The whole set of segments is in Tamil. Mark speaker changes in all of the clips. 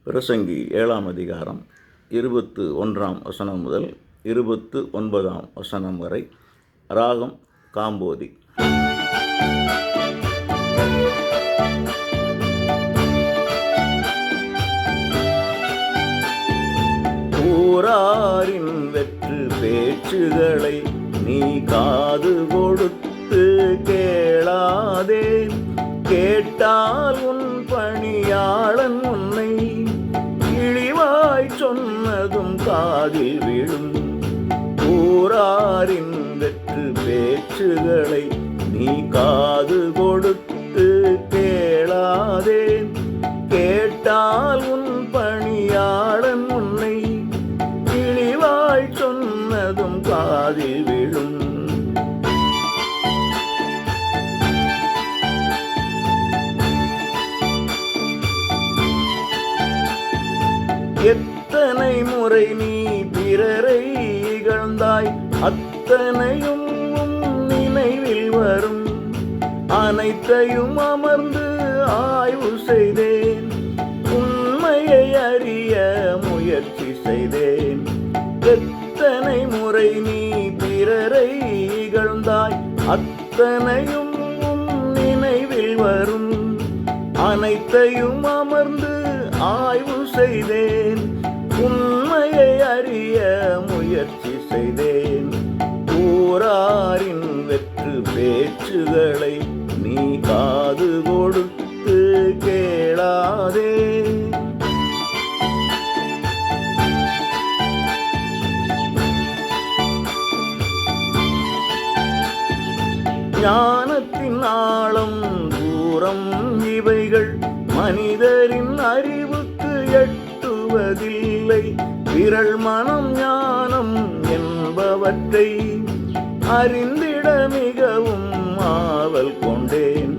Speaker 1: பிரசங்கி 7ஆம் அதிகாரம் 21ஆம் வசனம் முதல் 29ஆம் வசனம் வரை. ராகம் காம்போதி. ஊராரின் வெற்று பேச்சுகளை நீ காது கொடுத்து கேளாதே. கேட்டால் உன் பணியாளன் உன்னை இழிவாய் சொன்னதும் காதில் விழும். ஊராரின் வெற்று பேச்சுகளை நீ காது கொடுத்து கேளாதே. கேட்டால் உன் பணியாளன் உன்னை இழிவாய் சொன்னதும் காதில் விழும். எத்தனை முறை நீ பிறரை இகழ்ந்தாய், அத்தனையும் நினைவில் வரும். அனைத்தையும் அமர்ந்து ஆய்வு செய்தேன், உண்மையை அறிய முயற்சி செய்தேன். எத்தனை முறை நீ பிறரை இகழ்ந்தாய், அத்தனையும் நினைவில் வரும். அனைத்தையும் அமர்ந்து ஆய்வு செய்தேன், உண்மையை அறிய முயற்சி செய்தேன். ஊராரின் வெற்று பேச்சுகளை நீ காது கொடுத்து கேளாதே. ஞானத்தின் ஆழம் தூரம் இவைகள் மனிதரின் அறிவுக்கு எட்டுவதில்லை. விரல் மனம் ஞானம் என்பவற்றை அறிந்திட மிகவும் ஆவல் கொண்டேன்.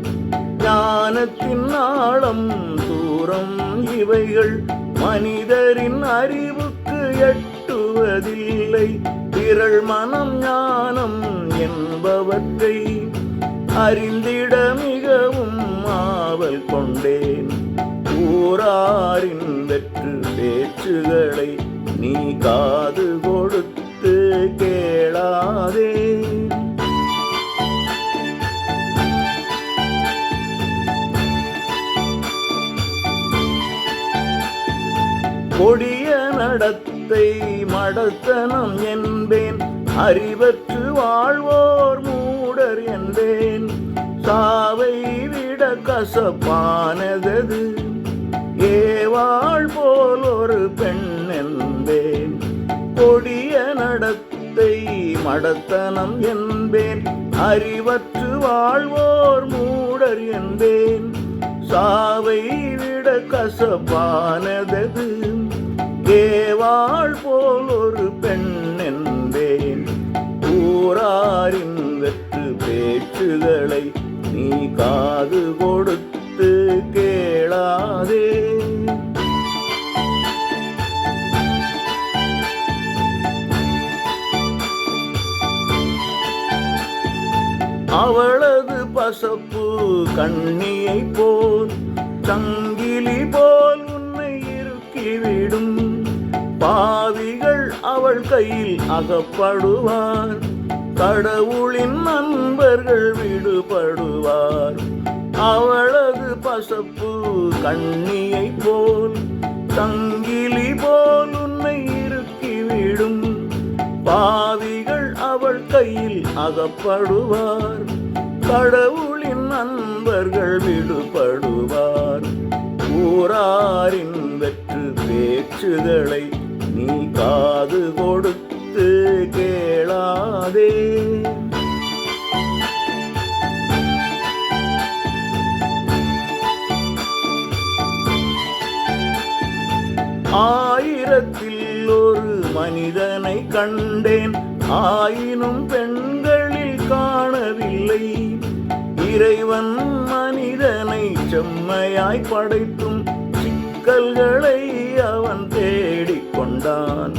Speaker 1: ஞானத்தின் ஆழம் தூரம் இவைகள் மனிதரின் அறிவுக்கு எட்டுவதில்லை. விரல் மனம் ஞானம் என்பவற்றை அறிந்திட மிகவும் ஆவல் கொண்டேன். ஊராரின் வெற்று பேச்சுகளை நீ காது கொடுத்து கேளாதே. கொடிய நடத்தை மடத்தனம் என்பேன், அறிவற்று வாழ்வோர் மூடர் என்பேன். சாவை விட கசப்பானது ஏவாள் போல் ஒரு பெண் என்பேன். கொடிய நடத்தை மடத்தனம் என்பேன், அறிவற்று வாழ்வோர் மூடர் என்பேன். சாவை விட கசப்பானது ஏவாள் போல் ஒரு பெண் என்பேன். ஊராரின் வெற்று பேச்சுகளை நீ காது கொடுத்து கேளாதே. அவளது பசப்பு கண்ணியை போல் சங்கிலி போல் உன்னை இறுக்கிவிடும். பாவிகள் அவள் கையில் அகப்படுவார், கடவுளின் நண்பர்கள் விடுபடுவார். அவளது பசப்பு கண்ணியை போல் சங்கிலி போல் உன்னை இறுக்கிவிடும். பாவிகள் அவள் கையில் அகப்படுவார், கடவுளின் நண்பர்கள் விடுபடுவார். ஊராரின் வெற்று பேச்சுகளை நீ காது கொடுத்து கேளாதே. ஆயிரத்தில் ஒரு மனிதனை கண்டேன், ஆயினும் பெண்களில் காணவில்லை. இறைவன் மனிதனை செம்மையாய் படைத்தும் சிக்கல்களை அவன் தேடிக்கொண்டான்.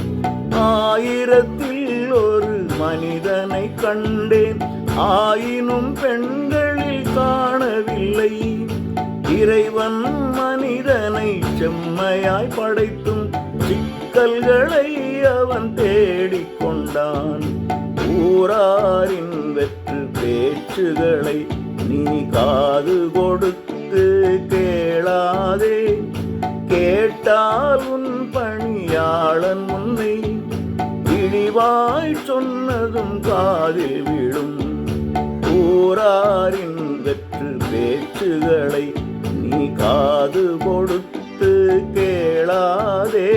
Speaker 1: ஆயிரத்தில் ஒரு மனிதனை கண்டேன், ஆயினும் பெண்களில் காணவில்லை. இறைவன் மனிதனை செம்மையாய் படைத்தும் சிக்கல்களை அவன் தேடிக்கொண்டான். ஊராரின் வெற்று பேச்சுகளை நீ காது கொடுத்து கேளாதே. கேட்டால் உன் பணியாளன் முன்னை இழிவாய் சொன்னதும் காதில் விழும். ஊராரின் வெற்று பேச்சுகளை நீ காது கொடுத்து கேளாதே.